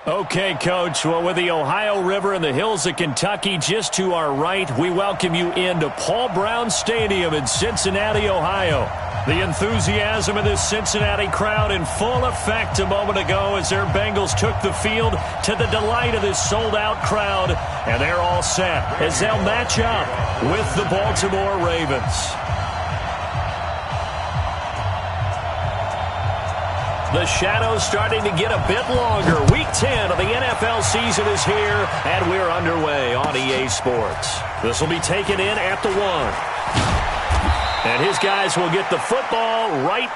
Okay, Coach. Well, with the Ohio River and the hills of Kentucky just to our right, we welcome you into Paul Brown Stadium in Cincinnati, Ohio. The enthusiasm of this Cincinnati crowd in full effect a moment ago as their Bengals took the field to the delight of this sold-out crowd. And they're all set as they'll match up with the Baltimore Ravens. The shadow's starting to get a bit longer. Week 10 of the NFL season is here, and we're underway on EA Sports. This will be taken in at the 1. And his guys will get the football right.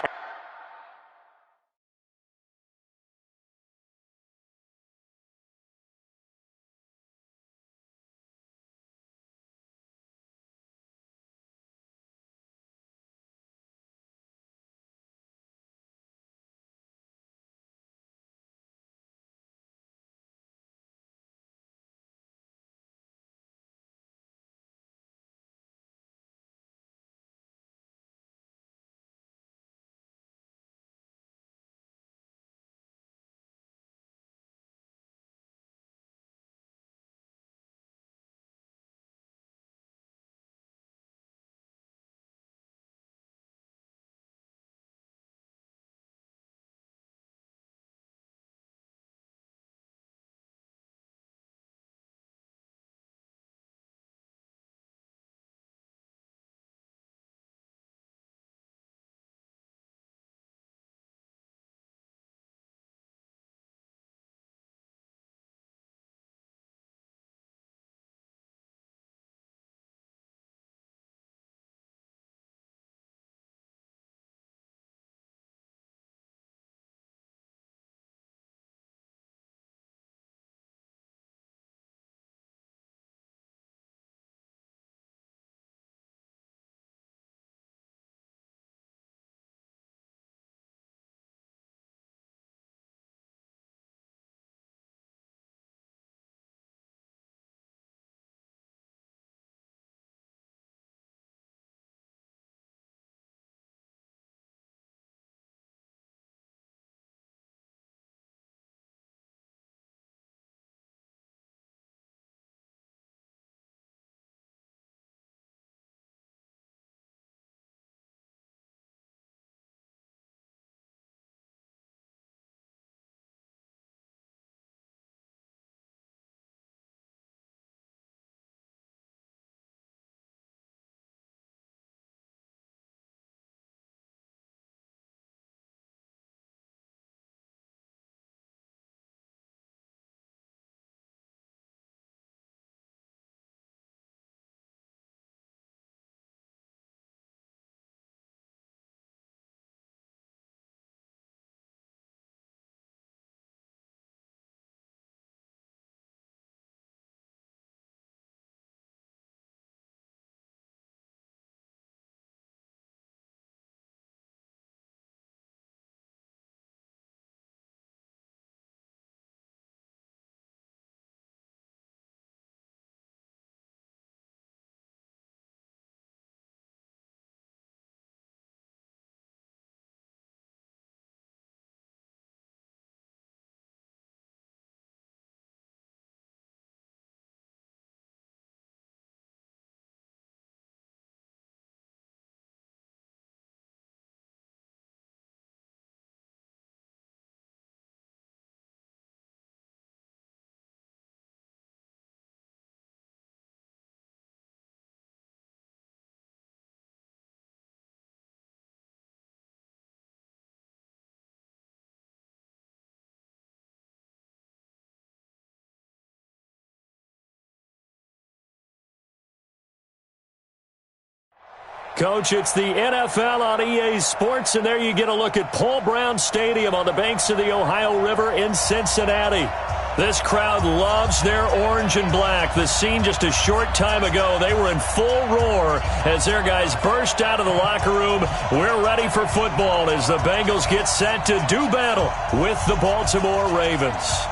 Coach, it's the NFL on EA Sports, and there you get a look at Paul Brown Stadium on the banks of the Ohio River in Cincinnati. This crowd loves their orange and black. The scene just a short time ago, they were in full roar as their guys burst out of the locker room. We're ready for football as the Bengals get set to do battle with the Baltimore Ravens.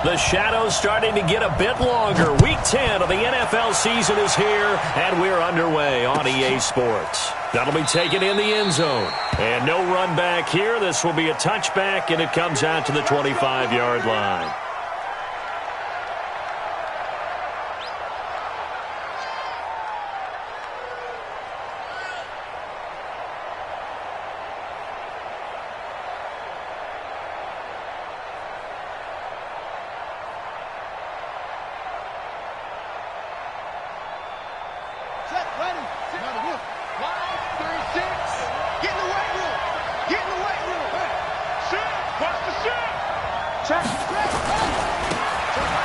The shadow's starting to get a bit longer. Week 10 of the NFL season is here, and we're underway on EA Sports. That'll be taken in the end zone. And no run back here. This will be a touchback, and it comes out to the 25-yard line.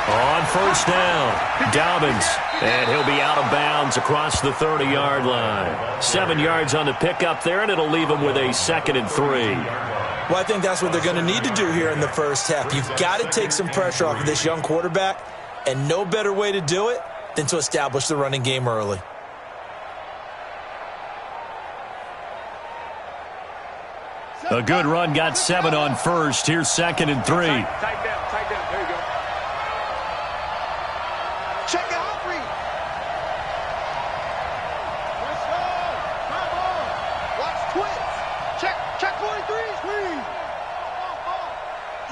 On first down, Dobbins, and he'll be out of bounds across the 30-yard line. 7 yards on the pickup there, and it'll leave him with a 2nd and 3. Well, I think that's what they're going to need to do here in the first half. You've got to take some pressure off of this young quarterback, and no better way to do it than to establish the running game early. A good run, got 7 on first. Here's 2nd and 3. Tight down. There you go. Check out read. Let's go. Come on. Watch twist. Check 43. Squeeze.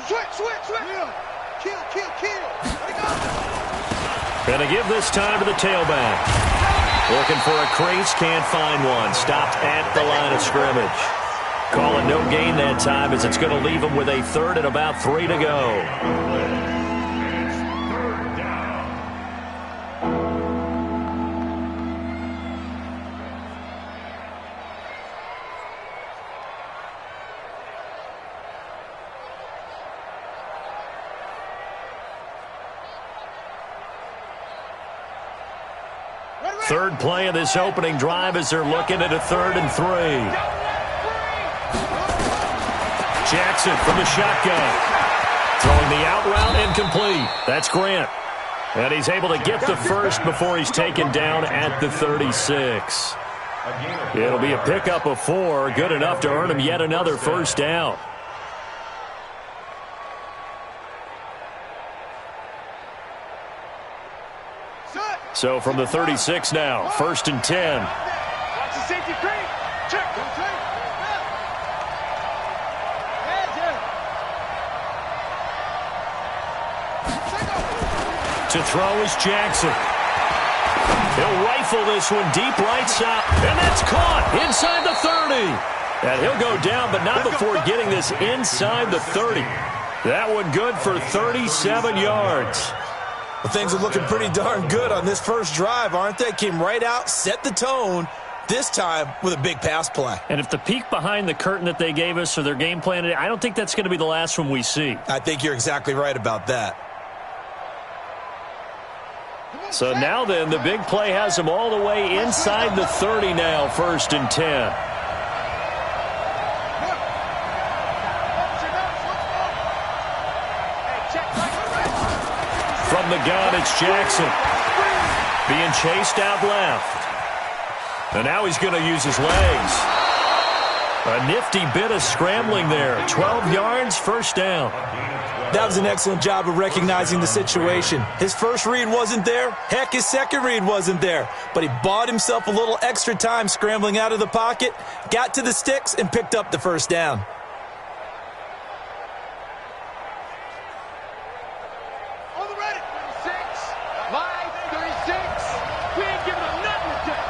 Switch. Kill. There you go. Gonna give this time to the tailback. Looking for a crease, can't find one. Stopped at the line of scrimmage. Calling no gain that time as it's going to leave him with a 3rd and about 3 to go. Third play of this opening drive as they're looking at a 3rd and 3. Jackson from the shotgun. Throwing the out route incomplete. That's Grant. And he's able to get the first before he's taken down at the 36. It'll be a pickup of 4. Good enough to earn him yet another first down. So from the 36 now, 1st and 10. Watch the safety creep. Check. To throw is Jackson. He'll rifle this one deep right side. And that's caught inside the 30. And he'll go down, but not before getting this inside the 30. That one good for 37 yards. Well, things are looking pretty darn good on this first drive, aren't they? Came right out, set the tone, this time with a big pass play. And if the peek behind the curtain that they gave us or their game plan, I don't think that's going to be the last one we see. I think you're exactly right about that. So now then, the big play has him all the way inside the 30 now, 1st and 10. From the gun, it's Jackson. Being chased out left. And now he's going to use his legs. A nifty bit of scrambling there. 12 yards, first down. That was an excellent job of recognizing the situation. His first read wasn't there. Heck, his second read wasn't there. But he bought himself a little extra time scrambling out of the pocket, got to the sticks, and picked up the first down. On the ready. 36. Live 36. We ain't giving him nothing to take.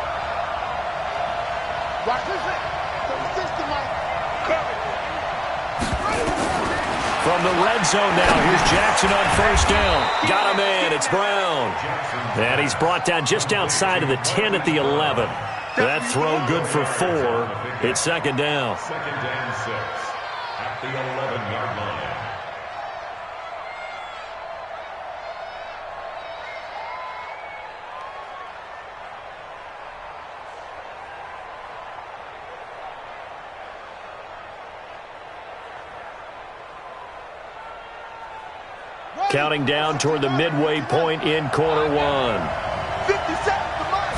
Watch this. The system might cover it. From the red zone now, here's Jackson on first down. Got a man, it's Brown. And he's brought down just outside of the 10 at the 11. That throw good for 4. It's 2nd down. 2nd and 6 at the 11-yard line. Counting down toward the midway point in quarter 1. 50 seconds to mark.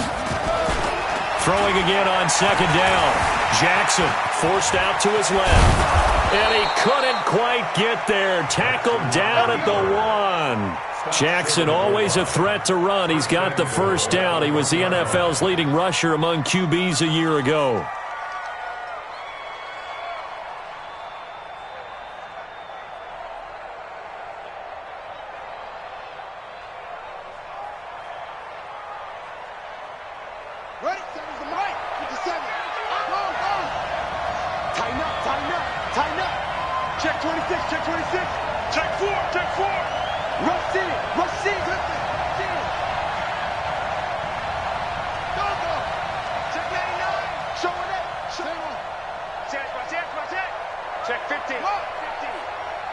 Throwing again on 2nd down. Jackson forced out to his left. And he couldn't quite get there. Tackled down at the 1. Jackson always a threat to run. He's got the first down. He was the NFL's leading rusher among QBs a year ago. Ready? 7's the mic. 57. Go. Tighten up. Check 26. Check 4. Rush in. Go. Check 99. Showing it. Check 15. 15.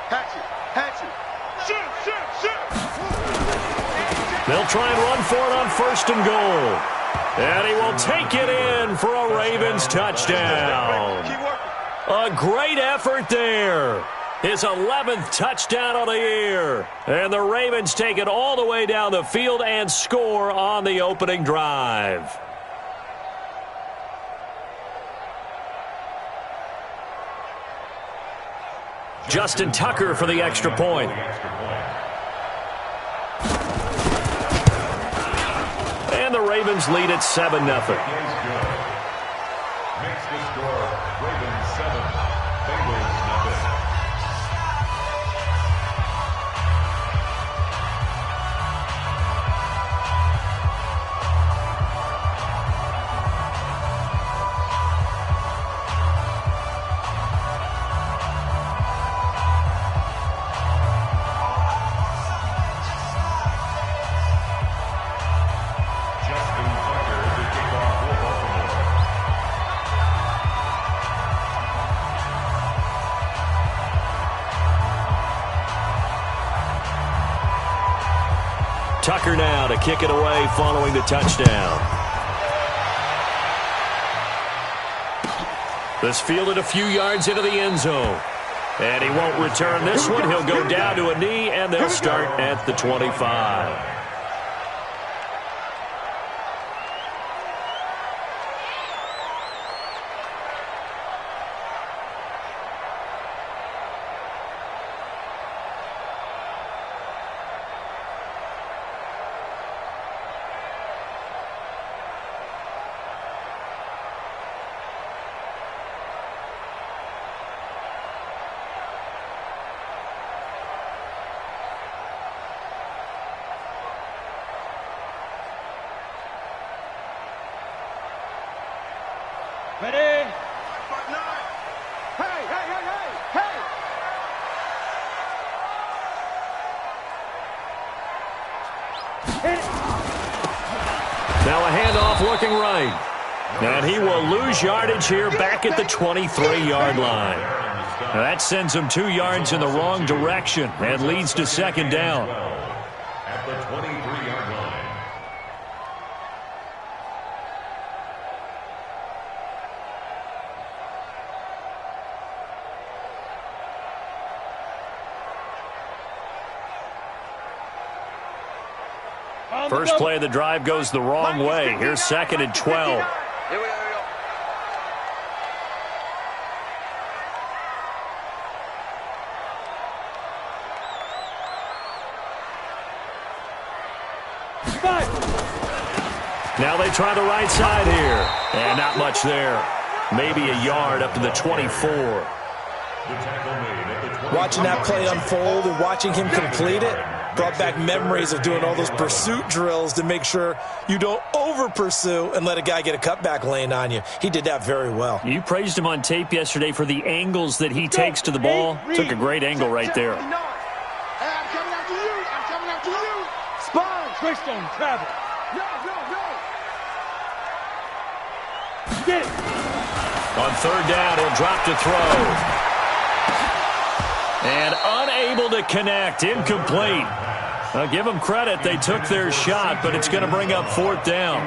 Hatchet. Shoot. They'll try and run for it on first and goal. And he will take it in for a Ravens touchdown. Keep working. A great effort there. His 11th touchdown of the year. And the Ravens take it all the way down the field and score on the opening drive. Justin Tucker for the extra point. And the Ravens lead at 7-0. Makes the score Ravens 7, Bengals nothing. Tucker now to kick it away following the touchdown. This fielded a few yards into the end zone. And he won't return this one. He'll go down to a knee, and they'll start at the 25. Ready? Hey! Now a handoff looking right. And he will lose yardage here back at the 23-yard line. Now that sends him 2 yards in the wrong direction and leads to second down. At the 23-yard line. First play of the drive goes the wrong way. Here's second and 12. Here we go. Now they try the right side here. And not much there. Maybe a yard up to the 24. Watching that play unfold and watching him complete it brought back memories of doing all those pursuit drills to make sure you don't over-pursue and let a guy get a cutback lane on you. He did that very well. You praised him on tape yesterday for the angles that he takes to the ball. Took a great angle right there. Hey, I'm coming after you. Spine. Twist on travel. No. Get it. On third down, he'll drop to throw. And unable to connect. Incomplete. Give them credit. They took their shot, but it's going to bring up fourth down.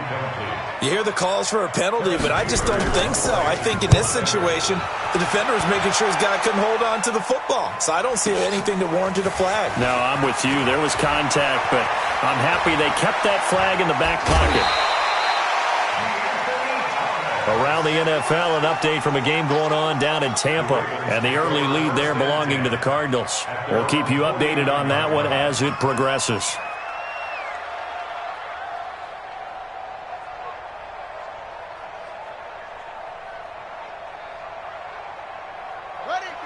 You hear the calls for a penalty, but I just don't think so. I think in this situation, the defender was making sure his guy couldn't hold on to the football. So I don't see anything that warranted a flag. No, I'm with you. There was contact, but I'm happy they kept that flag in the back pocket. Around the NFL, an update from a game going on down in Tampa, and the early lead there belonging to the Cardinals. We'll keep you updated on that one as it progresses.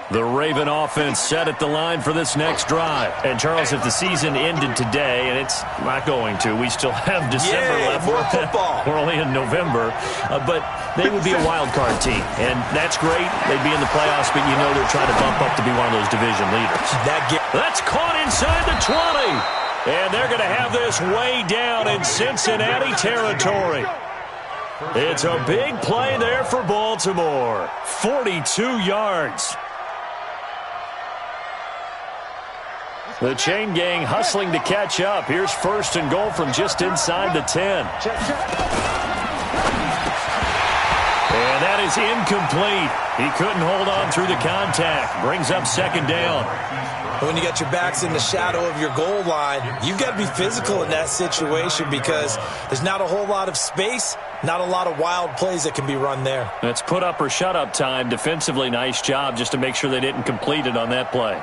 The Raven offense set at the line for this next drive. And, Charles, if the season ended today, and it's not going to, we still have December left. More football. We're only in November. But they would be a wild card team. And that's great. They'd be in the playoffs, but you know they're trying to bump up to be one of those division leaders. That's caught inside the 20. And they're going to have this way down in Cincinnati territory. It's a big play there for Baltimore. 42 yards. The chain gang hustling to catch up. Here's first and goal from just inside the 10. And that is incomplete. He couldn't hold on through the contact. Brings up second down. When you got your backs in the shadow of your goal line, you've got to be physical in that situation because there's not a whole lot of space, not a lot of wild plays that can be run there. That's put up or shut up time. Defensively, nice job just to make sure they didn't complete it on that play.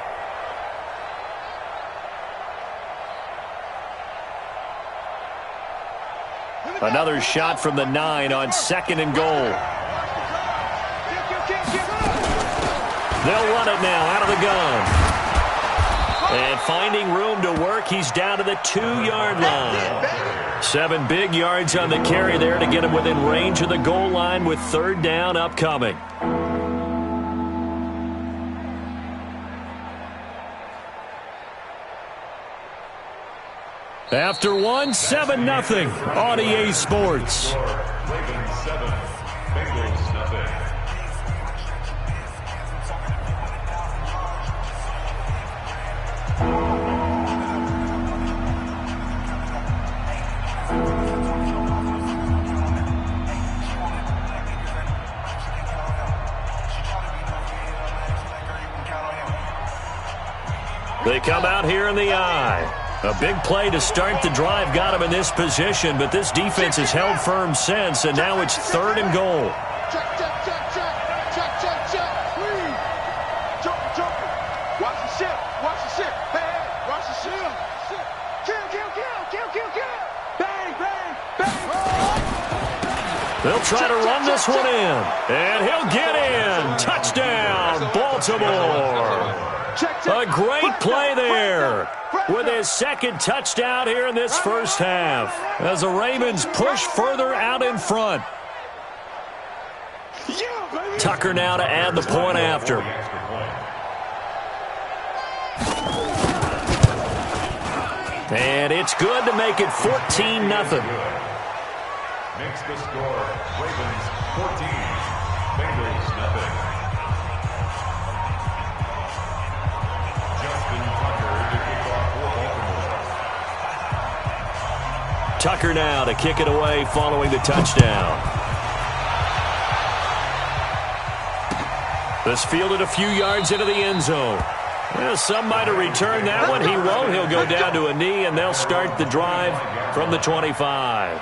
Another shot from the 9 on second and goal. They'll run it now out of the gun. And finding room to work, he's down to the 2-yard line. 7 big yards on the carry there to get him within range of the goal line with third down upcoming. After 1, 7-0 on EA Sports. Ravens 7, Bengals nothing. They come out here in the eye. A big play to start the drive got him in this position, but this defense has held firm since, and now it's third and goal. Check, check, check, check. Check, check, check. Please. Jump, jump. Watch the ship. Watch the ship. Hey, hey. Watch the ship. Kill, kill, kill. Kill, kill, kill. Bang, bang, bang. They'll try to run this one in, and he'll get in. Touchdown, Baltimore. A great play there with his second touchdown here in this first half as the Ravens push further out in front. Tucker now to add the point after. And it's good to make it 14-0. Makes the score Ravens 14, Bengals nothing. Tucker now to kick it away following the touchdown. This fielded a few yards into the end zone. Well, some might have returned that one. He won't. He'll go down to a knee, and they'll start the drive from the 25.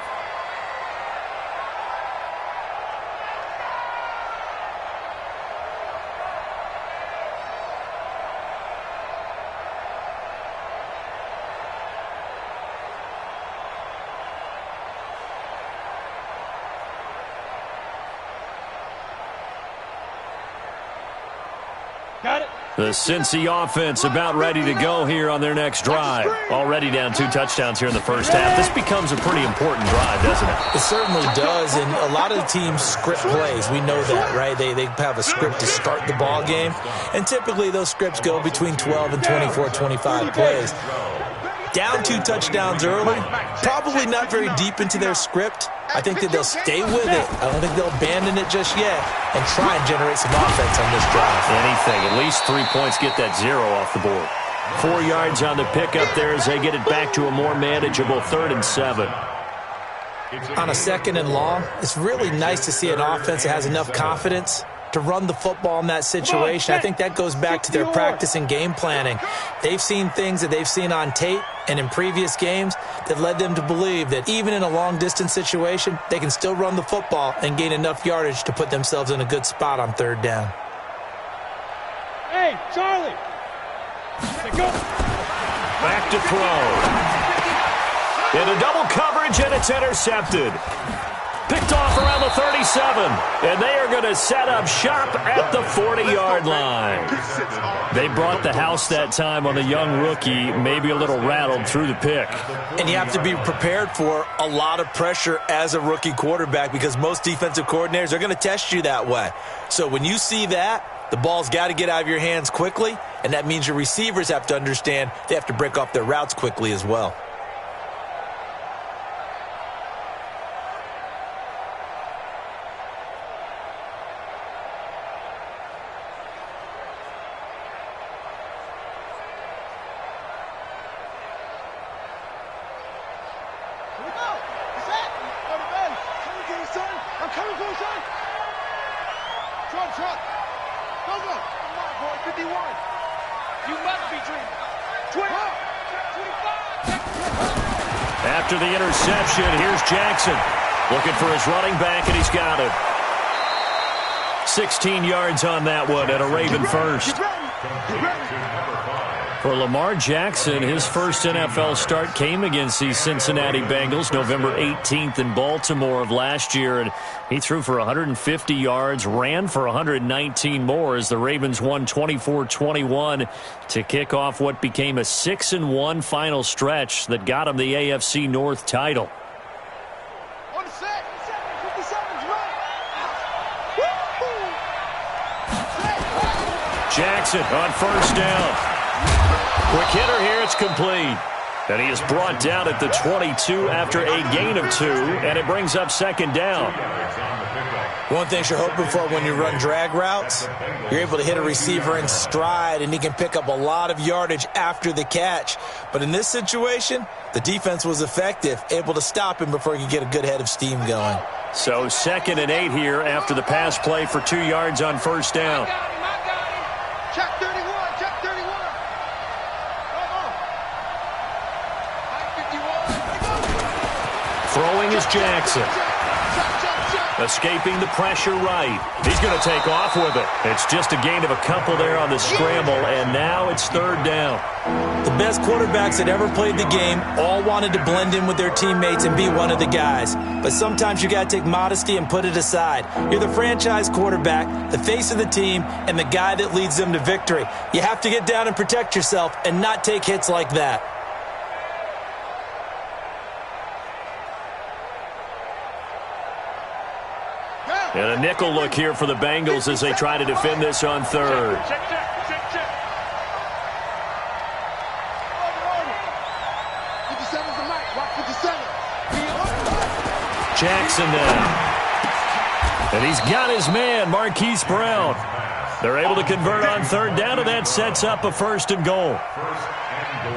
The Cincy offense about ready to go here on their next drive. Already down 2 touchdowns here in the first half. This becomes a pretty important drive, doesn't it? It certainly does, and a lot of the teams script plays. We know that, right? They have a script to start the ball game, and typically those scripts go between 12 and 24, 25 plays. Down 2 touchdowns early, probably not very deep into their script. I think that they'll stay with it. I don't think they'll abandon it just yet and try and generate some offense on this drive. Anything. At least 3 points, get that 0 off the board. 4 yards on the pickup there as they get it back to a more manageable 3rd and 7. On a 2nd and long, it's really nice to see an offense that has enough confidence to run the football in that situation. I think that goes back to their practice and game planning. They've seen things that they've seen on tape and in previous games that led them to believe that even in a long-distance situation, they can still run the football and gain enough yardage to put themselves in a good spot on third down. Hey, Charlie! Go! Back to throw. Into double coverage, and it's intercepted. Picked off around the 37, and they are going to set up shop at the 40-yard line. They brought the house that time on the young rookie, maybe a little rattled through the pick. And you have to be prepared for a lot of pressure as a rookie quarterback because most defensive coordinators are going to test you that way. So when you see that, the ball's got to get out of your hands quickly, and that means your receivers have to understand they have to break off their routes quickly as well. After the interception, here's Jackson. Looking for his running back, and he's got it. 16 yards on that one, and a Raven first. For Lamar Jackson, his first NFL start came against the Cincinnati Bengals November 18th in Baltimore of last year, and he threw for 150 yards, ran for 119 more as the Ravens won 24-21 to kick off what became a 6-1 final stretch that got him the AFC North title. Jackson on first down. Quick hitter here, it's complete. And he is brought down at the 22 after a gain of 2, and it brings up second down. One thing you're hoping for when you run drag routes, you're able to hit a receiver in stride, and he can pick up a lot of yardage after the catch. But in this situation, the defense was effective, able to stop him before he could get a good head of steam going. So 2nd and 8 here after the pass play for 2 yards on first down. Check 31, check 31. Throwing is Jackson. Escaping the pressure right. He's going to take off with it. It's just a gain of a couple there on the scramble, and now it's third down. The best quarterbacks that ever played the game all wanted to blend in with their teammates and be one of the guys. But sometimes you got to take modesty and put it aside. You're the franchise quarterback, the face of the team, and the guy that leads them to victory. You have to get down and protect yourself and not take hits like that. And a nickel look here for the Bengals as they try to defend this on third. Jackson now. And he's got his man, Marquise Brown. They're able to convert on third down, and that sets up a 1st and goal.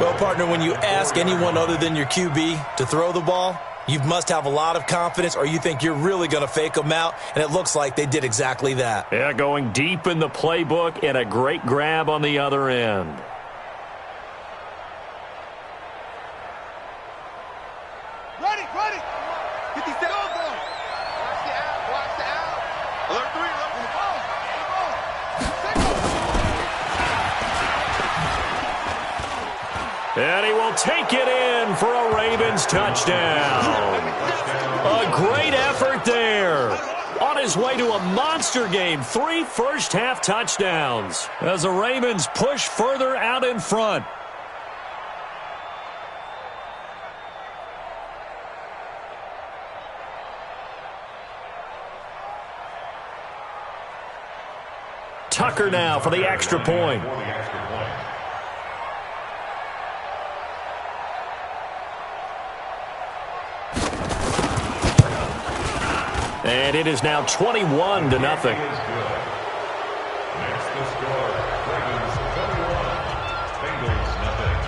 Well, partner, when you ask anyone other than your QB to throw the ball, you must have a lot of confidence, or you think you're really going to fake them out, and it looks like they did exactly that. Yeah, going deep in the playbook and a great grab on the other end. Ready, ready. 57. Watch the out, watch the out. Alert 3, alert the ball. And he will take it in for a Ravens touchdown. A great effort there. On his way to a monster game, 3 first-half touchdowns as the Ravens push further out in front. Tucker now for the extra point. And it is now 21-0. Next the score, Ravens 21, Bengals nothing.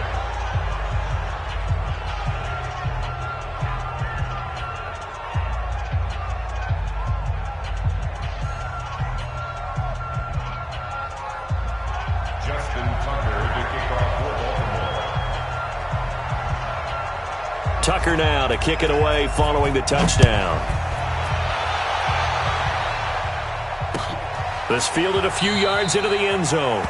Justin Tucker to kick off for Baltimore. Tucker now to kick it away following the touchdown. This fielded a few yards into the end zone.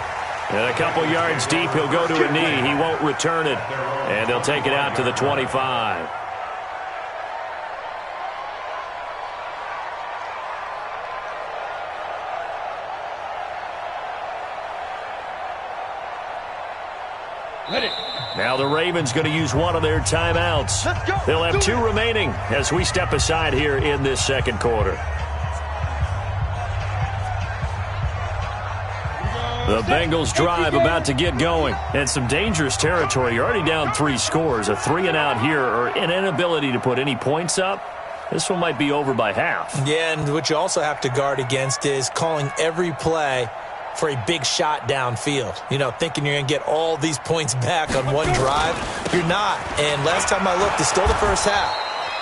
And a couple yards deep, he'll go to a knee. He won't return it. And they'll take it out to the 25. Now the Ravens going to use one of their timeouts. They'll have 2 remaining as we step aside here in this second quarter. The Bengals drive about to get going. And some dangerous territory. You're already down 3 scores. A 3-and-out here or an inability to put any points up. This one might be over by half. Yeah, and what you also have to guard against is calling every play for a big shot downfield. You know, thinking you're going to get all these points back on one drive. You're not. And last time I looked, it's still the first half.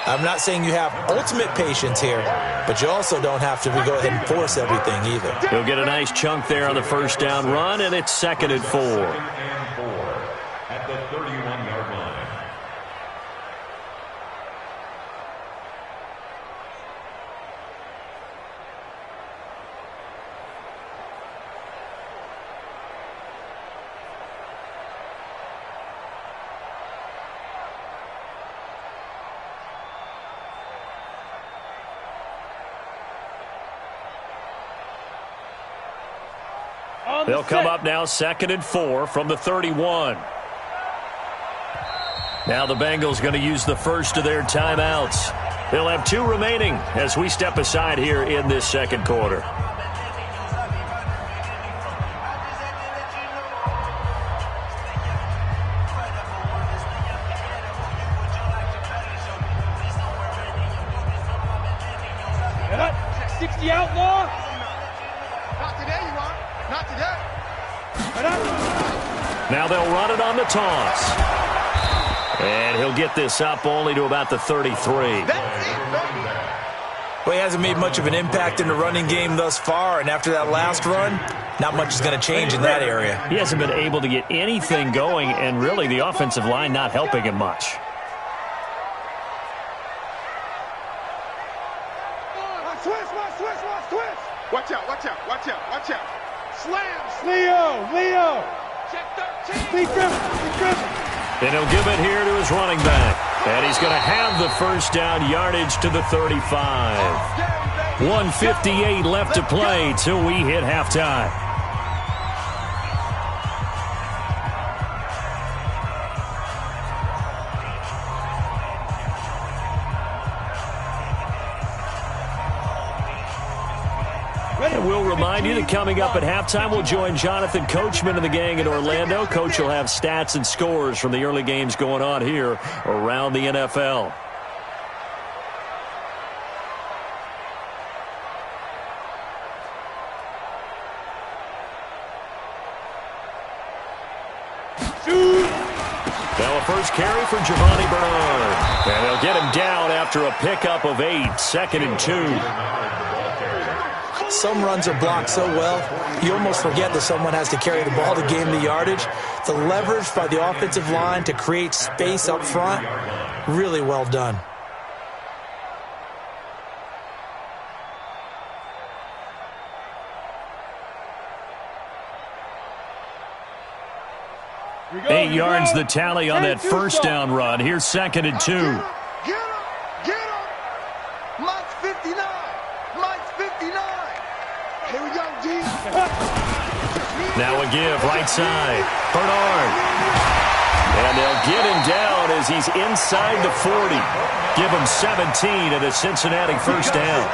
I'm not saying you have ultimate patience here, but you also don't have to go ahead and force everything either. He'll get a nice chunk there on the first down run, and it's 2nd and 4. At the 31-yard line. They'll come up now 2nd and 4 from the 31. Now the Bengals going to use the first of their timeouts. They'll have 2 remaining as we step aside here in this second quarter. Outlaw. Not today, you are. Not today. Now they'll run it on the toss. And he'll get this up only to about the 33. Well, he hasn't made much of an impact in the running game thus far, and after that last run, not much is going to change in that area. He hasn't been able to get anything going, and really the offensive line not helping him much. Watch out, watch out, watch out, watch out. Slams. Leo. Check 13. And he'll give it here to his running back. And he's going to have the first down yardage to the 35. 1:58 left to play till we hit halftime. And we'll remind you that coming up at halftime, we'll join Jonathan Coachman and the gang in Orlando. Coach will have stats and scores from the early games going on here around the NFL. Now a first carry for Giovanni Bernard. And they'll get him down after a pickup of 8, 2nd and 2. Some runs are blocked so well, you almost forget that someone has to carry the ball to gain the yardage. The leverage by the offensive line to create space up front, really well done. Go, 8 yards the tally on that first down run. Here's 2nd and 2. Get him! Mike's 59! Mike's 59! Here we go, D. Now a give, right side. Bernard. And they'll get him down as he's inside the 40. Give him 17 at a Cincinnati first down.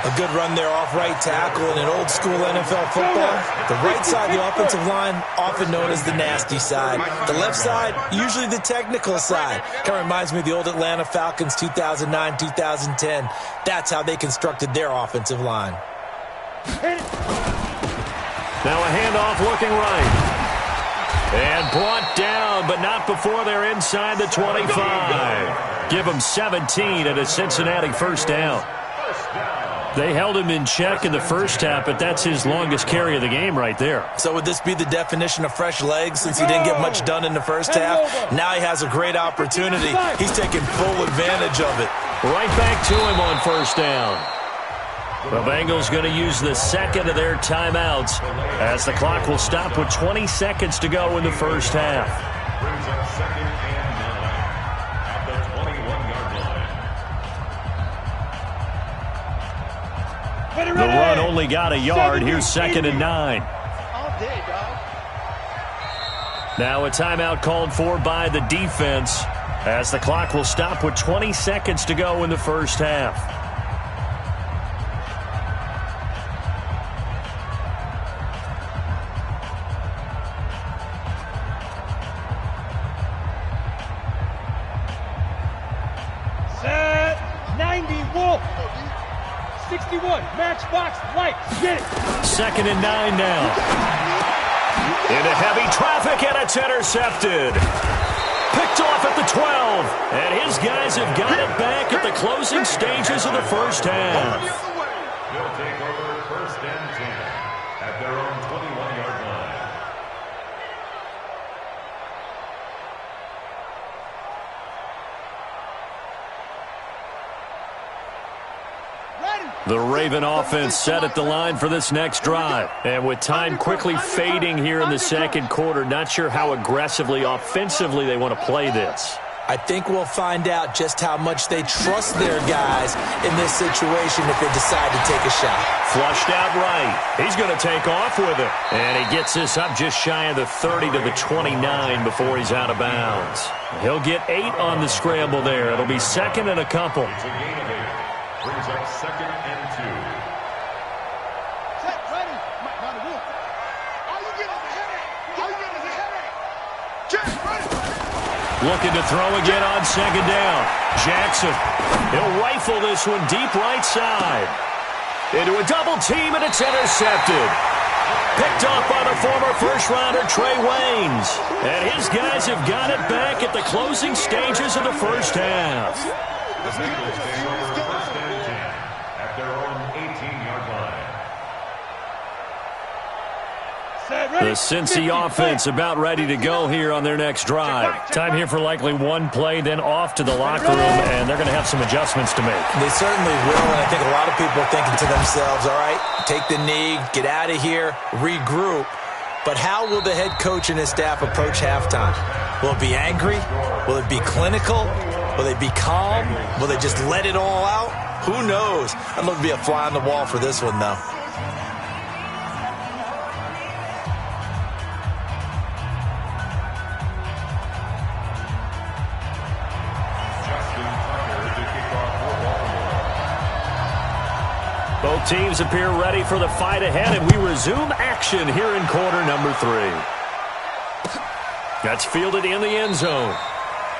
A good run there off right tackle in an old-school NFL football. The right side, the offensive line, often known as the nasty side. The left side, usually the technical side. Kind of reminds me of the old Atlanta Falcons 2009, 2010. That's how they constructed their offensive line. Now a handoff looking right. And brought down, but not before they're inside the 25. Give them 17 at a Cincinnati first down. They held him in check in the first half, but that's his longest carry of the game right there. So would this be the definition of fresh legs since he didn't get much done in the first half? Now he has a great opportunity. He's taking full advantage of it. Right back to him on first down. The Bengals going to use the second of their timeouts as the clock will stop with 20 seconds to go in the first half. Brings up 2nd and 9 at the 21-yard line. The run only got a yard. Here's 2nd and 9. All day, dog. Now a timeout called for by the defense as the clock will stop with 20 seconds to go in the first half. Set 90 Wolf. 61 Matchbox Lights. Get it. 2nd and 9 now. Into heavy traffic, and it's intercepted. Picked off at the 12. And his guys have got it back at the closing stages of the first half. They'll take over 1st and 10 at their own 21-yard line. The Raven offense set at the line for this next drive. And with time quickly fading here in the second quarter, not sure how aggressively, offensively they want to play this. I think we'll find out just how much they trust their guys in this situation if they decide to take a shot. Flushed out right. He's going to take off with it. And he gets this up just shy of the 30 to the 29 before he's out of bounds. He'll get 8 on the scramble there. It'll be 2nd and a couple. It's a gain of 8. Brings up 2nd and 2. Set, ready. Monty Wolf. Are you getting a headache? Are you getting a headache? Jack, ready. Looking to throw again on 2nd down. Jackson. He'll rifle this one deep right side. Into a double team, and it's intercepted. Picked off by the former first-rounder Trey Waynes. And his guys have got it back at the closing stages of the first half. The Bengals take over 1st and 10 at their own 18-yard line. The Cincy offense about ready to go here on their next drive. Time here for likely one play, then off to the locker room, and they're going to have some adjustments to make. They certainly will, and I think a lot of people are thinking to themselves, all right, take the knee, get out of here, regroup. But how will the head coach and his staff approach halftime? Will it be angry? Will it be clinical? Will they be calm? Will they just let it all out? Who knows? I'd love to be a fly on the wall for this one, though. Justin Tucker to kick off for Baltimore. Both teams appear ready for the fight ahead, and we resume action here in quarter number 3. That's fielded in the end zone.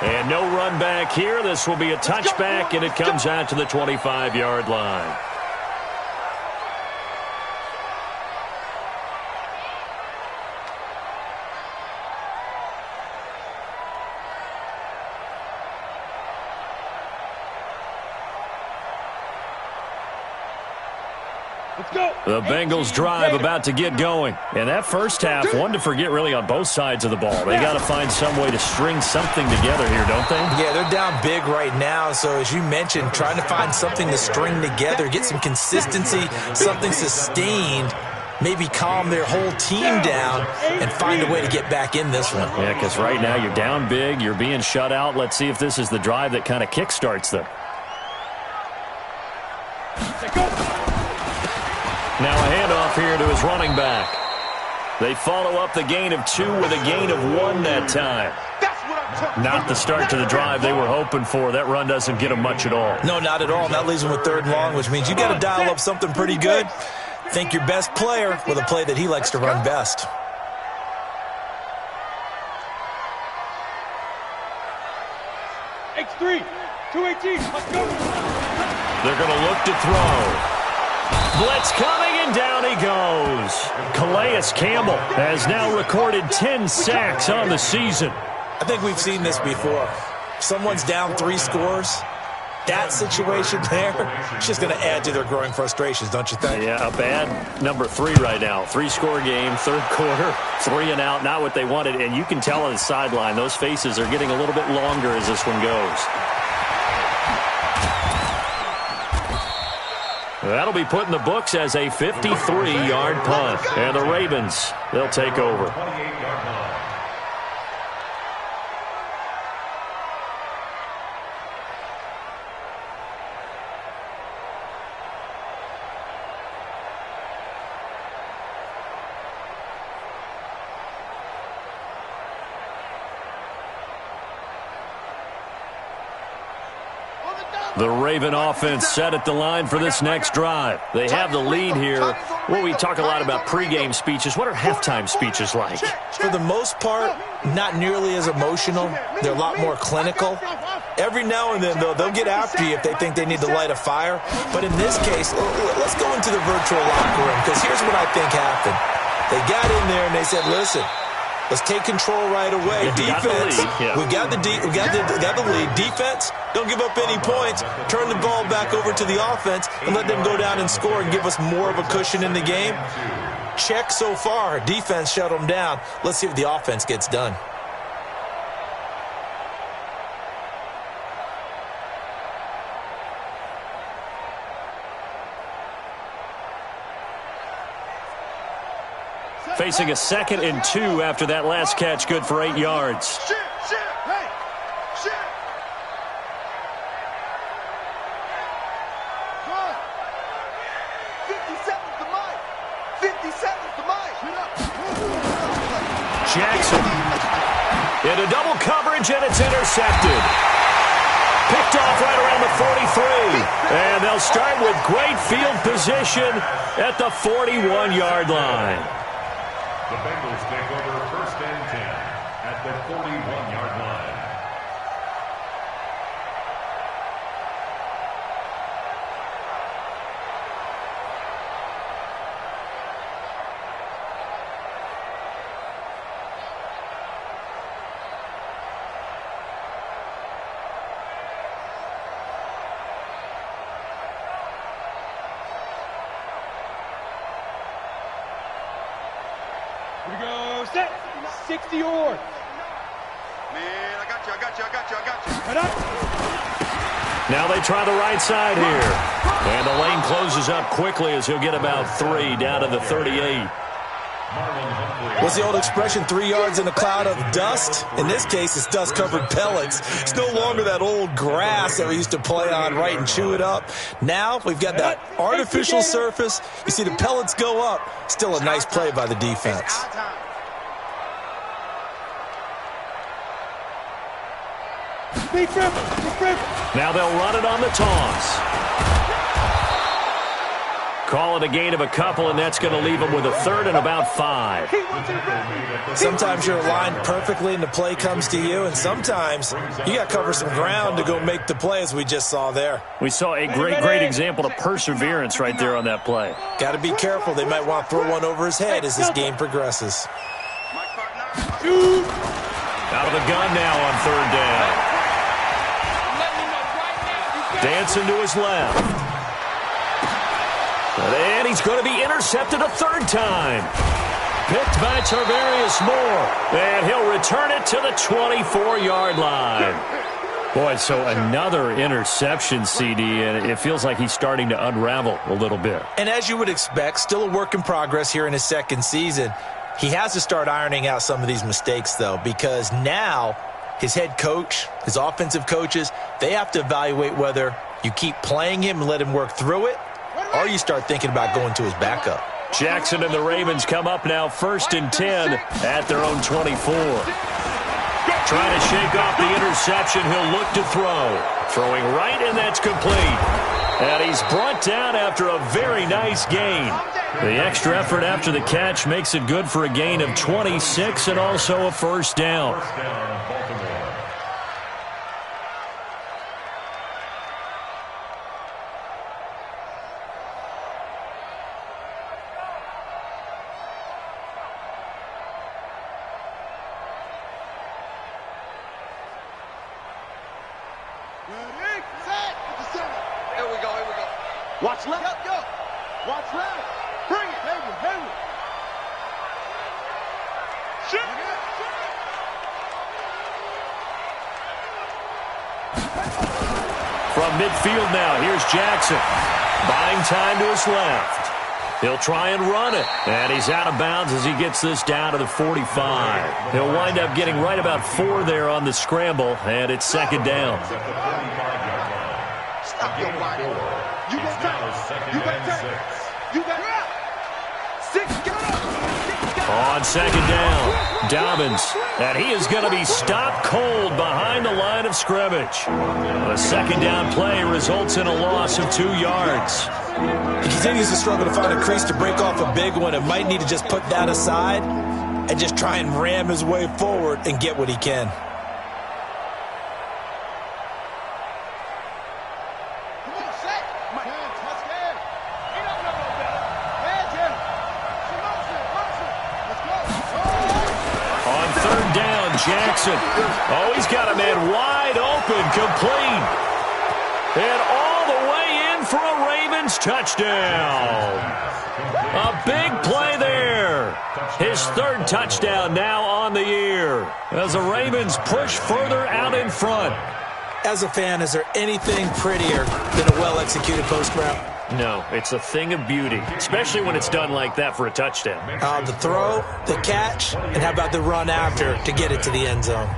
And no run back here. This will be a touchback, and it comes out to the 25-yard line. The Bengals drive about to get going. And that first half, one to forget really on both sides of the ball. They got to find some way to string something together here, don't they? Yeah, they're down big right now. So as you mentioned, trying to find something to string together, get some consistency, something sustained, maybe calm their whole team down and find a way to get back in this one. Yeah, because right now you're down big, you're being shut out. Let's see if this is the drive that kind of kickstarts them. Now a handoff here to his running back. They follow up the gain of 2 with a gain of 1 that time. Not the start to the drive they were hoping for. That run doesn't get them much at all. No, not at all. And that leaves them with 3rd and long, which means you got to dial up something pretty good. Think your best player with a play that he likes to run best. X3, 218, let's go. They're going to look to throw. Blitz coming, and down he goes. Calais Campbell has now recorded 10 sacks on the season. I think we've seen this before. Someone's down 3 scores. that situation there, it's just going to add to their growing frustrations, don't you think? Yeah, a bad number 3 right now. 3-score game, third quarter, 3 and out, not what they wanted. And you can tell on the sideline, those faces are getting a little bit longer as this one goes. That'll be put in the books as a 53-yard punt. And the Ravens, they'll take over. 28-yard line. The Raven offense set at the line for this next drive. They have the lead here. Well, we talk a lot about pregame speeches. What are halftime speeches like? For the most part, not nearly as emotional. They're a lot more clinical. Every now and then, though, they'll get after you if they think they need to light a fire. But in this case, let's go into the virtual locker room, because here's what I think happened. They got in there and they said, listen, let's take control right away. Defense, we got the lead. Defense, don't give up any points. Turn the ball back over to the offense and let them go down and score and give us more of a cushion in the game. Check so far. Defense shut them down. Let's see what the offense gets done. Facing a 2nd and 2 after that last catch, good for 8 yards. Shit, hey, shit. 50 seconds to Mike. 50 seconds to Mike. Jackson into double coverage, and it's intercepted. Picked off right around the 43. And they'll start with great field position at the 41-yard line. The Bengals take over 1st and 10 at the 41-yard line. Here we go, set. 60 yards. Man, I got you. Head up. Now they try the right side here. And the lane closes up quickly as he'll get about 3 down to the 38. What's the old expression, 3 yards in a cloud of dust? In this case, it's dust-covered pellets. It's no longer that old grass that we used to play on, right, and chew it up. Now we've got that artificial surface. You see the pellets go up. Still a nice play by the defense. Big rip. Now they'll run it on the toss. Call it a gain of a couple, and that's going to leave them with a 3rd and about 5. Sometimes you're aligned perfectly and the play comes to you, and sometimes you got to cover some ground to go make the play, as we just saw there. We saw a great example of perseverance right there on that play. Got to be careful. They might want to throw one over his head as this game progresses. Out of the gun now on 3rd down. Dancing to his left. And he's going to be intercepted a 3rd time. Picked by Tarvarius Moore. And he'll return it to the 24-yard line. Boy, so another interception, CD, and it feels like he's starting to unravel a little bit. And as you would expect, still a work in progress here in his 2nd season. He has to start ironing out some of these mistakes, though, because now his head coach, his offensive coaches, they have to evaluate whether you keep playing him and let him work through it, or you start thinking about going to his backup. Jackson and the Ravens come up now 1st and 10 at their own 24. Trying to shake off the interception, he'll look to throw. Throwing right, and that's complete. And he's brought down after a very nice gain. The extra effort after the catch makes it good for a gain of 26 and also a 1st down. First down, Baltimore. Ready, set, Watch left. Go. Watch left. Bring it. Hayward. Shoot. From midfield now, here's Jackson. Buying time to his left. He'll try and run it. And he's out of bounds as he gets this down to the 45. He'll wind up getting right about 4 there on the scramble, and it's second down. Stop your body. You got time. You got time. You got time. 6, got up. On second down, Dobbins. And he is going to be stopped cold behind the line of scrimmage. A second down play results in a loss of 2 yards. He continues to struggle to find a crease to break off a big one and might need to just put that aside and just try and ram his way forward and get what he can. Come on, set. Man, touchdown. He don't know no better. Edge him. Let's go. On third down, Jackson. Oh, he's got a man wide open, complete. And all the way in for a Ravens touchdown. A big play there. His third touchdown now on the year as the Ravens push further out in front. As a fan, is there anything prettier than a well-executed post route? No, it's a thing of beauty, especially when it's done like that for a touchdown. The throw, the catch, and how about the run after to get it to the end zone?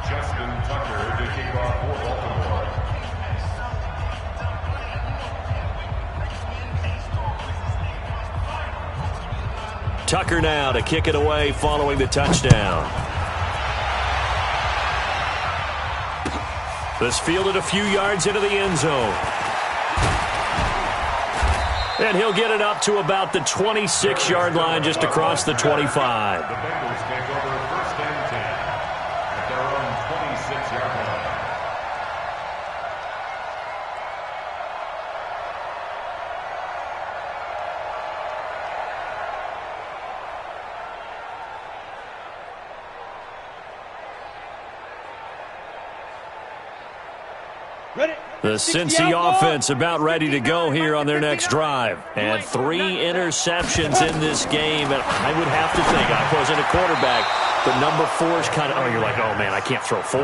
Justin Tucker to kick off for Baltimore. Tucker now to kick it away following the touchdown. This fielded a few yards into the end zone. And he'll get it up to about the 26-yard line just across the 25. The Bengals take over first and 10 at their own 26-yard line. The Cincy offense about ready to go here on their next drive. And 3 interceptions in this game. And I would have to think, I wasn't a quarterback, but number 4 is kind of, you're like, oh, man, I can't throw 4.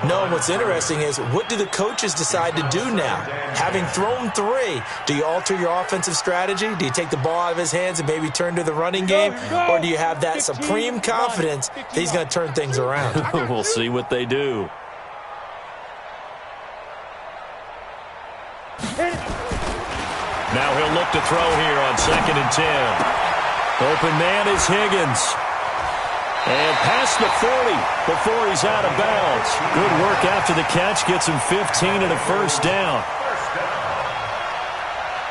No, what's interesting is what do the coaches decide to do now? Having thrown 3, do you alter your offensive strategy? Do you take the ball out of his hands and maybe turn to the running game? Or do you have that supreme confidence that he's going to turn things around? We'll see what they do. Now he'll look to throw here on second and 10. Open man is Higgins. And past the 40 before he's out of bounds. Good work after the catch. Gets him 15 and a first down.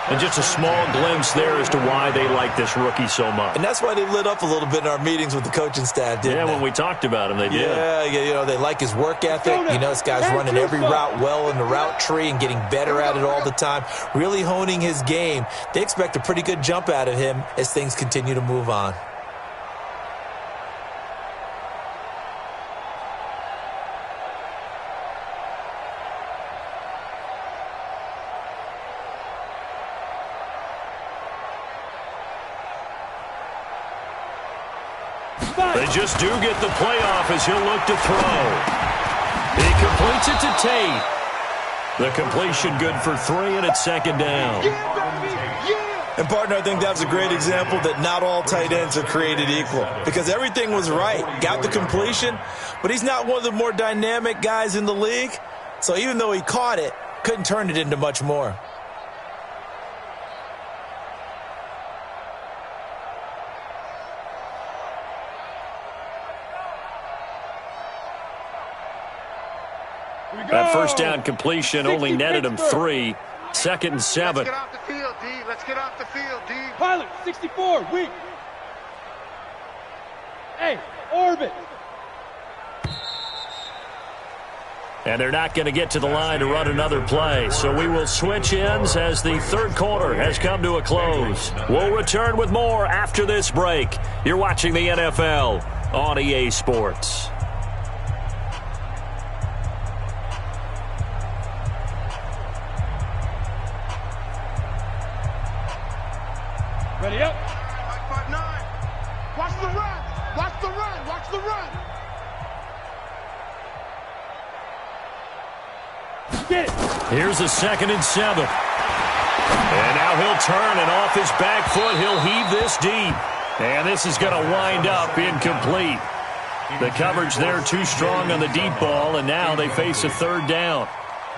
And just a small glimpse there as to why they like this rookie so much. And that's why they lit up a little bit in our meetings with the coaching staff, didn't they? When we talked about him, they did. Yeah, you know, they like his work ethic. You know, this guy's running every route well in the route tree and getting better at it all the time, really honing his game. They expect a pretty good jump out of him as things continue to move on. They just do get the playoff as he'll look to throw. He completes it to Tate. The completion good for 3, and it's second down. And, partner, I think that was a great example that not all tight ends are created equal because everything was right. Got the completion, but he's not one of the more dynamic guys in the league. So even though he caught it, couldn't turn it into much more. That first down completion only netted him 3. Second and 7. Let's get off the field, D. Let's get off the field, D. Pilot, 64, weak. Hey, orbit. And they're not going to get to the line to run another play. So we will switch ends as the third quarter has come to a close. We'll return with more after this break. You're watching the NFL on EA Sports. Watch the run. Get it. Here's a 2nd and 7. And now he'll turn, and off his back foot, he'll heave this deep. And this is going to wind up incomplete. The coverage there too strong on the deep ball, and now they face a 3rd down.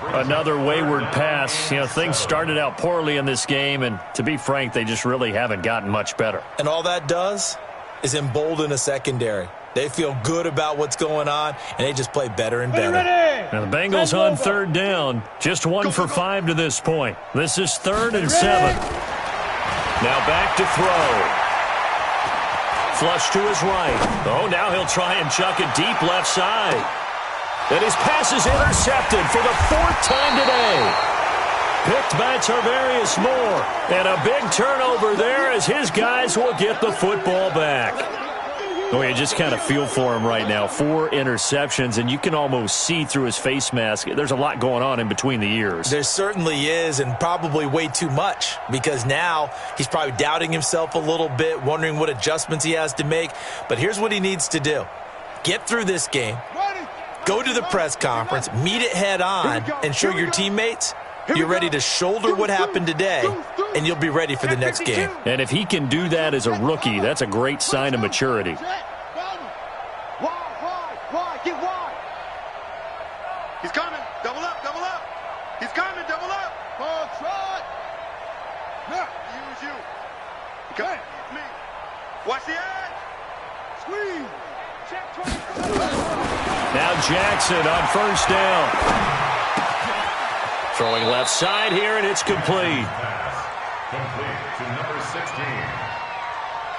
Another wayward pass. You know, things started out poorly in this game, and to be frank, they just really haven't gotten much better. And all that does is embolden a secondary. They feel good about what's going on, and they just play better and better. Now the Bengals on 3rd down. Just 1 for 5 to this point. This is 3rd and 7. Now back to throw. Flush to his right. Oh, now he'll try and chuck it deep left side. And his pass is intercepted for the 4th time today. Picked by Tarvarius Moore. And a big turnover there as his guys will get the football back. Oh, you just kind of feel for him right now. 4 interceptions, and you can almost see through his face mask. There's a lot going on in between the ears. There certainly is, and probably way too much, because now he's probably doubting himself a little bit, wondering what adjustments he has to make. But here's what he needs to do. Get through this game, go to the press conference, meet it head on, and show your teammates you're ready to shoulder what happened today, and you'll be ready for the next game. And if he can do that as a rookie, that's a great sign of maturity. Wide, get wide. He's coming. Double up. He's coming, double up. Ball trot. Use you. Come me. Watch the edge. Squeeze. Check 20. Now Jackson on 1st down. Throwing left side here, and it's complete. Complete to number 16.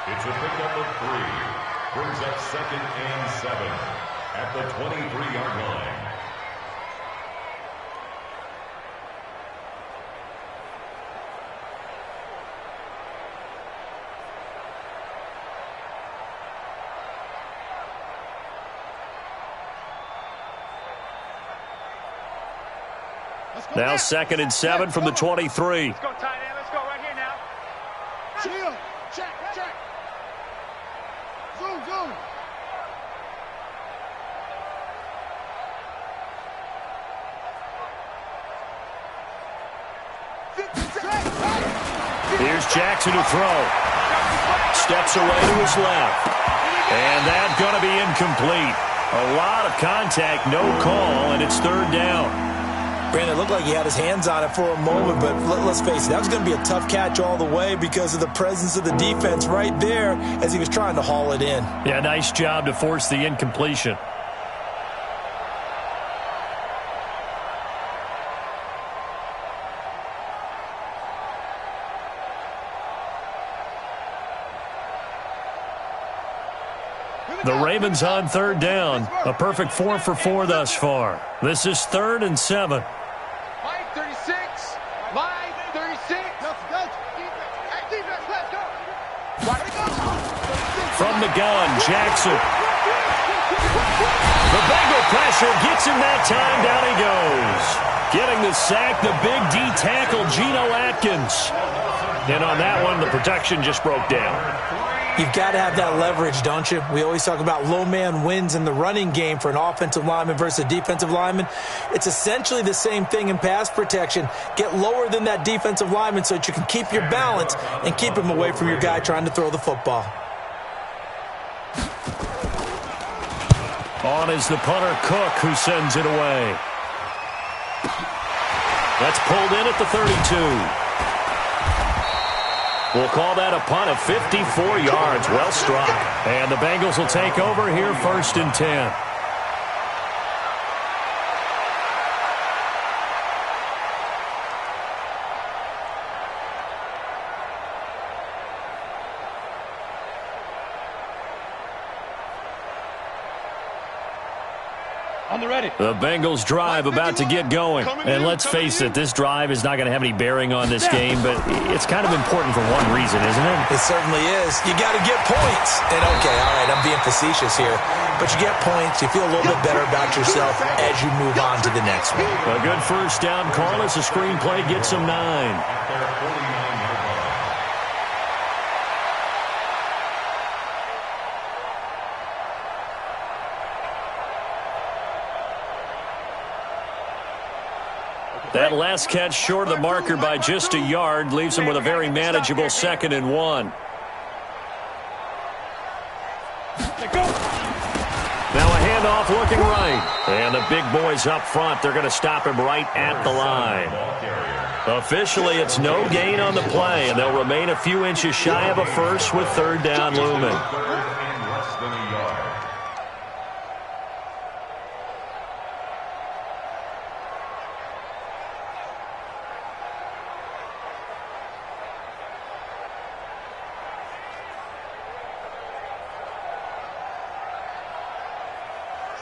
It's a pickup of 3. Brings up 2nd and 7 at the 23-yard line. Now 2nd and 7 from the 23. Let's go, tight end. Let's go right here now. Chill. Check. Zoom. Here's Jackson to throw. Steps away to his left. And that's going to be incomplete. A lot of contact, no call, and it's 3rd down. Brandon, it looked like he had his hands on it for a moment, but let's face it, that was going to be a tough catch all the way because of the presence of the defense right there as he was trying to haul it in. Yeah, nice job to force the incompletion. The Ravens on 3rd down. A perfect 4 for 4 thus far. This is 3rd and 7. Line 36. Line 36. Defense, let's go. From the gun, Jackson. The Bengal pressure gets him that time. Down he goes. Getting the sack, the big D tackle, Geno Atkins. And on that one, the protection just broke down. You've got to have that leverage, don't you? We always talk about low man wins in the running game for an offensive lineman versus a defensive lineman. It's essentially the same thing in pass protection. Get lower than that defensive lineman so that you can keep your balance and keep him away from your guy trying to throw the football. On is the punter, Cook, who sends it away. That's pulled in at the 32. We'll call that a punt of 54 yards. Well struck. And the Bengals will take over here 1st and 10. On the ready. The Bengals drive about to get going. And let's face it, this drive is not going to have any bearing on this game, but it's kind of important for one reason, isn't it? It certainly is. You got to get points. And okay, all right, I'm being facetious here. But you get points, you feel a little bit better about yourself as you move on to the next one. A good 1st down call as the screenplay gets them 9. At their 49-yard line. That last catch short of the marker by just a yard leaves him with a very manageable 2nd and 1. Now a handoff looking right. And the big boys up front, they're going to stop him right at the line. Officially, it's no gain on the play, and they'll remain a few inches shy of a first with 3rd down looming.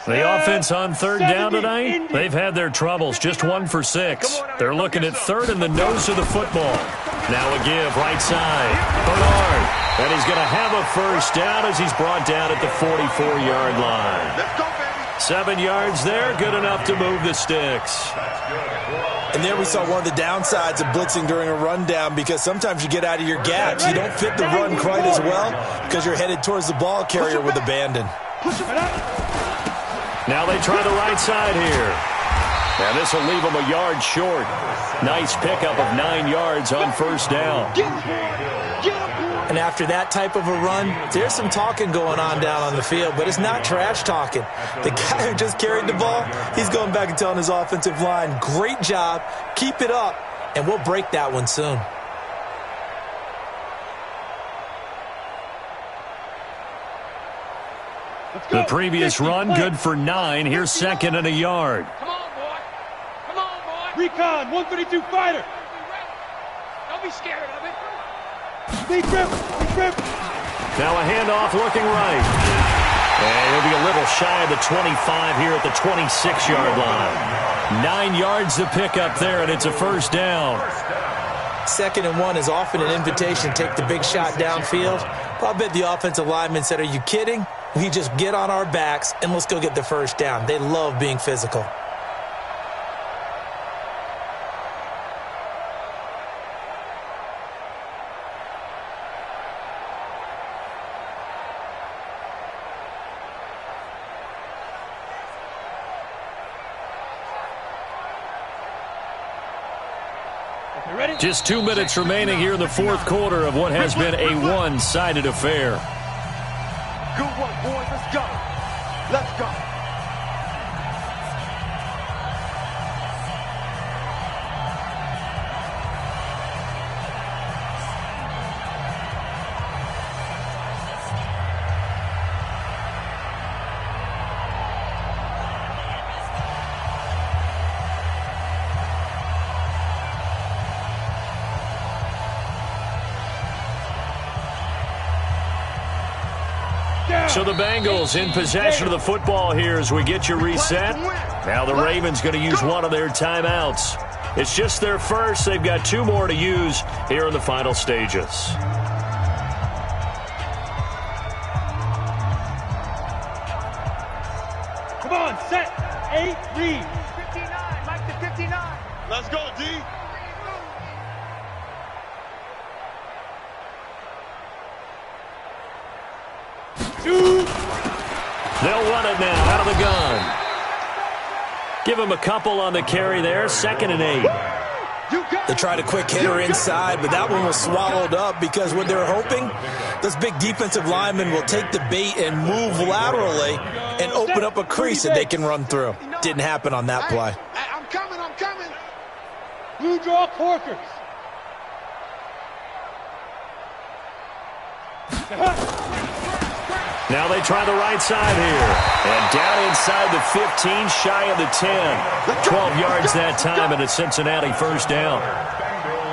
The offense on 3rd down tonight, they've had their troubles, just 1 for 6. They're looking at 3rd in the nose of the football. Now a give, right side. Bernard, and he's going to have a first down as he's brought down at the 44-yard line. Let's go, baby. 7 yards there, good enough to move the sticks. And there we saw one of the downsides of blitzing during a rundown, because sometimes you get out of your gaps. You don't fit the run quite as well because you're headed towards the ball carrier with abandon. Now they try the right side here. And this will leave them a yard short. Nice pickup of 9 yards on 1st down. And after that type of a run, there's some talking going on down on the field, but it's not trash talking. The guy who just carried the ball, he's going back and telling his offensive line, great job, keep it up, and we'll break that one soon. The previous run, good for 9. Here's 2nd and a yard. Come on, boy. Come on, boy. Recon, 132 fighter. Don't be scared of it. Lead grip. Now a handoff looking right. And he'll be a little shy of the 25 here at the 26-yard line. 9 yards to pick up there, and it's a 1st down. 2nd and 1 is often an invitation to take the big shot downfield. But I bet the offensive lineman said, are you kidding? We just get on our backs and let's go get the 1st down. They love being physical. Just 2 minutes remaining here in the 4th quarter of what has been a one-sided affair. Good work, boys. Let's go. Let's go. So the Bengals in possession of the football here as we get you reset. Now the Ravens going to use one of their timeouts. It's just their first. They've got 2 more to use here in the final stages. Come on, set, 8, read. 59, Mike to 59. Let's go, D. They'll run it now out of the gun. Give him a couple on the carry there. 2nd and 8. They tried a quick hitter inside, but that one was swallowed up because what they're hoping, those big defensive linemen will take the bait and move laterally and open up a crease that they can run through. Didn't happen on that play. I'm coming. Blue draw Corkers. Now they try the right side here. And down inside the 15, shy of the 10. 12 yards that time and a Cincinnati 1st down.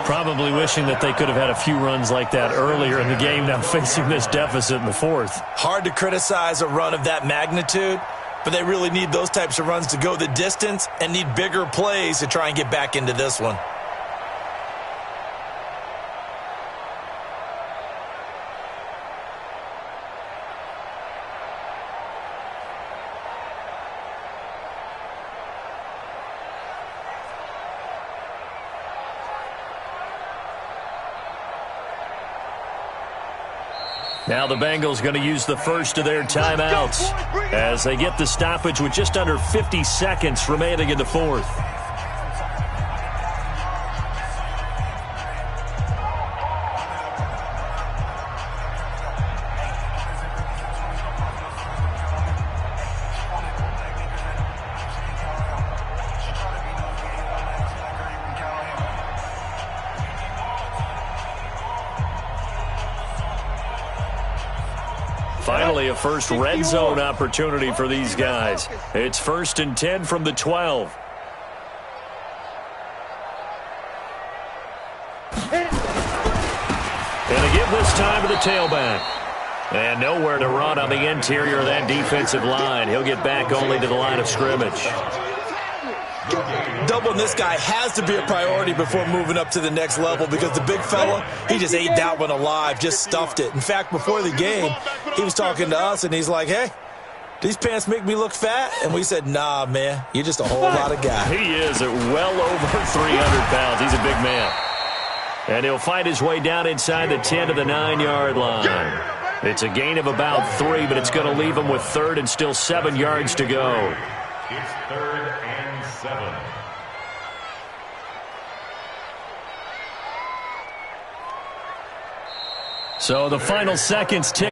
Probably wishing that they could have had a few runs like that earlier in the game, now facing this deficit in the 4th. Hard to criticize a run of that magnitude, but they really need those types of runs to go the distance and need bigger plays to try and get back into this one. Now the Bengals going to use the first of their timeouts as they get the stoppage with just under 50 seconds remaining in the 4th. Finally, a first red zone opportunity for these guys. It's 1st and 10 from the 12. And they give this time to the tailback. And nowhere to run on the interior of that defensive line. He'll get back only to the line of scrimmage. Doubling this guy has to be a priority before moving up to the next level because the big fella, he just ate that one alive, just stuffed it. In fact, before the game, he was talking to us, and he's like, hey, these pants make me look fat? And we said, nah, man, you're just a whole lot of guy. He is at well over 300 pounds. He's a big man. And he'll find his way down inside the 10 to the 9-yard line. It's a gain of about 3, but it's going to leave him with 3rd and still 7 yards to go. It's 3rd and 7. So the final seconds tick.